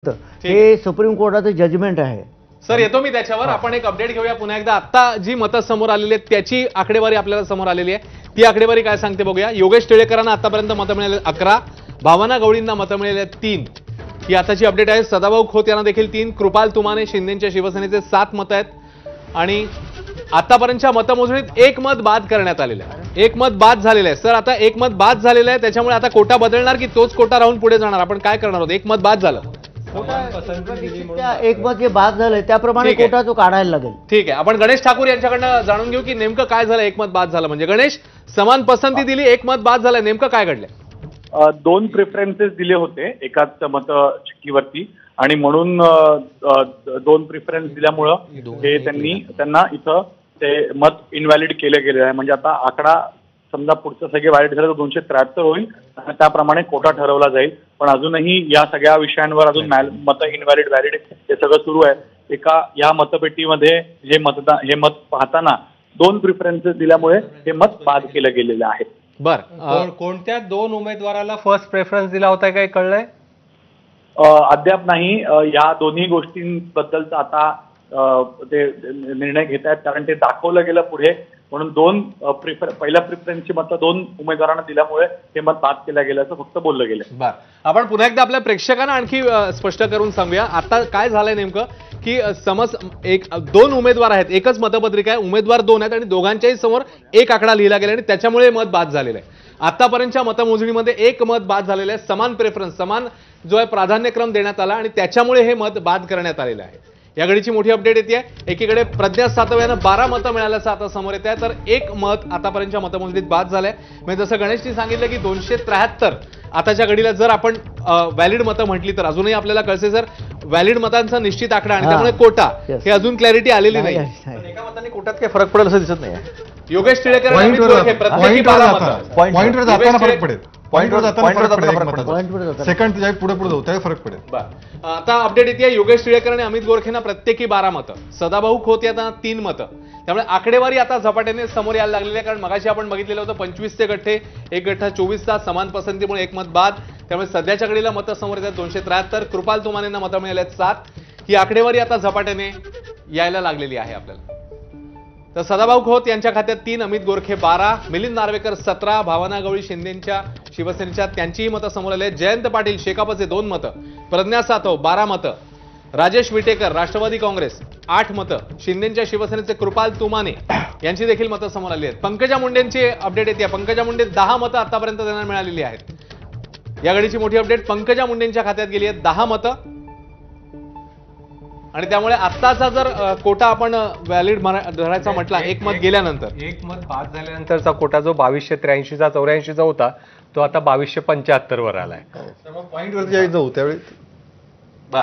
हे supreme कोर्टाचं judgement आहे। Sir येतो मी त्याच्यावर। आपण एक अपडेट घेऊया पुन्हा एकदा। आता जी मतं समोर आलेली आहेत त्याची आकडेवारी आपल्याला समोर आलेली आहे। ती आकडेवारी काय सांगते बघूया। योगेश टिळेकरांना आतापर्यंत मतं मिळाले 11, भावना गवळींना मतं मिळाले 3। ही आताची अपडेट आहे। सदाभाऊ खोत यांना देखील 3, कृपाल तुमाने शिंदेच्या शिवसेनेचे 7 मतं आहेत आणि आतापर्यंतच्या मतमोजणीत एक मत बाद करण्यात आलेलं आहे। एक मत बाद झालेलं आहे। सर आता एक मत बाद झालेलं आहे, त्याच्यामुळे आता कोटा बदलणार की तोच कोटा राहून पुढे जाणार? आपण काय करणार आहोत? एक मत बाद झालं, एक मत जे बाद झालंय त्याप्रमाणे कोटा तो काढायला लागेल। ठीक आहे, आपण गणेश ठाकूर यांच्याकडनं जाणून घेऊ की नेमकं काय झालं। एक मत बाद झालं म्हणजे गणेश, समान पसंती दिली, एक मत बाद झालं, नेमकं काय घडलंय? 2 प्रेफरन्सेस दिले होते एकाच मत चिठ्ठीवरती आणि म्हणून 2 प्रेफरन्स दिल्यामुळं हे त्यांना इथं ते मत इनव्हॅलिड केलं गेलेलं आहे। म्हणजे आता आकडा समजा पुढचं सगळे व्हॅलिड झालं तर 273 होईल आणि त्याप्रमाणे कोटा ठरवला जाईल। पण अजूनही या सगळ्या विषयांवर अजून मत इनव्हॅलिड व्हॅलिड हे सगळं सुरू आहे। एका या मतपेटीमध्ये हे मत पाहताना 2 प्रेफरन्सेस दिल्यामुळे हे मत बाद केलं गेलेलं आहे। बरं, कोणत्या 2 उमेदवाराला फर्स्ट प्रेफरन्स दिला होता काय कळलंय? अद्याप नाही। या दोन्ही गोष्टींबद्दलचा आता ते निर्णय घेत आहेत, कारण ते दाखवलं गेलं पुढे म्हणून 2 पहिल्या प्रेफरन्सची मतं 2 उमेदवारांना दिल्यामुळे हे मत बाद केलं गेलं असं फक्त बोललं गेलं। बरं, आपण पुन्हा एकदा आपल्या प्रेक्षकांना आणखी स्पष्ट करून सांगूया आता काय झालंय नेमकं की समज 2 उमेदवार आहेत, एकच मतपत्रिका आहे, उमेदवार 2 आहेत आणि दोघांच्याही समोर एक आकडा लिहिला गेला आणि त्याच्यामुळे मत बाद झालेलं आहे। आतापर्यंतच्या मतमोजणीमध्ये एक मत बाद झालेलं आहे, समान प्रेफरन्स समान जो आहे प्राधान्यक्रम देण्यात आला आणि त्याच्यामुळे हे मत बाद करण्यात आलेलं आहे। या घडीची मोठी अपडेट येते। एकीकडे प्रज्ञा सातव यांना 12 मतं मिळाल्याचं आता समोर येत आहे, तर एक मत आतापर्यंतच्या मतमोजणीत बाद झालंय। म्हणजे जसं गणेशजी सांगितलं की 273 आताच्या घडीला जर आपण व्हॅलिड मतं म्हटली तर अजूनही आपल्याला कळसे सर व्हॅलिड मतांचा निश्चित आकडा आणि त्यामुळे कोटा हे अजून क्लॅरिटी आलेली नाही। एका मताने कोटात काही फरक पडेल असं दिसत नाही। योगेश टिळेकर प्रत्येकी 12 मतं, पॉइंटवर जाताना फरक पडेल, पॉइंटवर जाताना सेकंड पुढे जाऊ त्यावेळी फरक पडेल। आता अपडेट येते योगेश टिळेकर आणि अमित गोरखेंना प्रत्येकी 12 मतं, सदाभाऊ खोत यांना 3 मतं। त्यामुळे आकडेवारी आता झपाट्याने समोर यायला लागलेली आहे, कारण मगाशी आपण बघितलेलं होतं 25 चे गठ्ठे, एक गठ्ठा 24चा, समान पसंतीमुळे एक मत बाद। त्यामुळे सध्याच्या घडीला मतं समोर येतात 273, कृपाल तुमानेंना मतं मिळाली आहेत 7। ही आकडेवारी आता झपाट्याने यायला लागलेली आहे आपल्याला। तर सदाभाऊ खोत यांच्या खात्यात 3, अमित गोरखे 12, मिलिंद नार्वेकर 17, भावना गवळी शिंदेच्या शिवसेनेच्या त्यांचीही मतं समोर आली आहेत। जयंत पाटील शेकापचे 2 मतं, प्रज्ञा सातव 12 मतं, राजेश विटेकर राष्ट्रवादी काँग्रेस 8 मतं, शिंदेच्या शिवसेनेचे कृपाल तुमाने यांची देखील मतं समोर आली आहेत। पंकजा मुंडेंची अपडेट येते। पंकजा मुंडे 10 मतं आतापर्यंत त्यांना मिळालेली आहेत। या घडीची मोठी अपडेट, पंकजा मुंडेंच्या खात्यात गेली आहेत 10 मतं आणि त्यामुळे आत्ताचा जर कोटा आपण व्हॅलिड धरायचा म्हटला एक मत गेल्यानंतर, एक मत बाद झाल्यानंतरचा कोटा जो 2283 चा 84 चा होता तो आता 2275 वर आलाय। पॉइंटवरती जाऊ त्यावेळी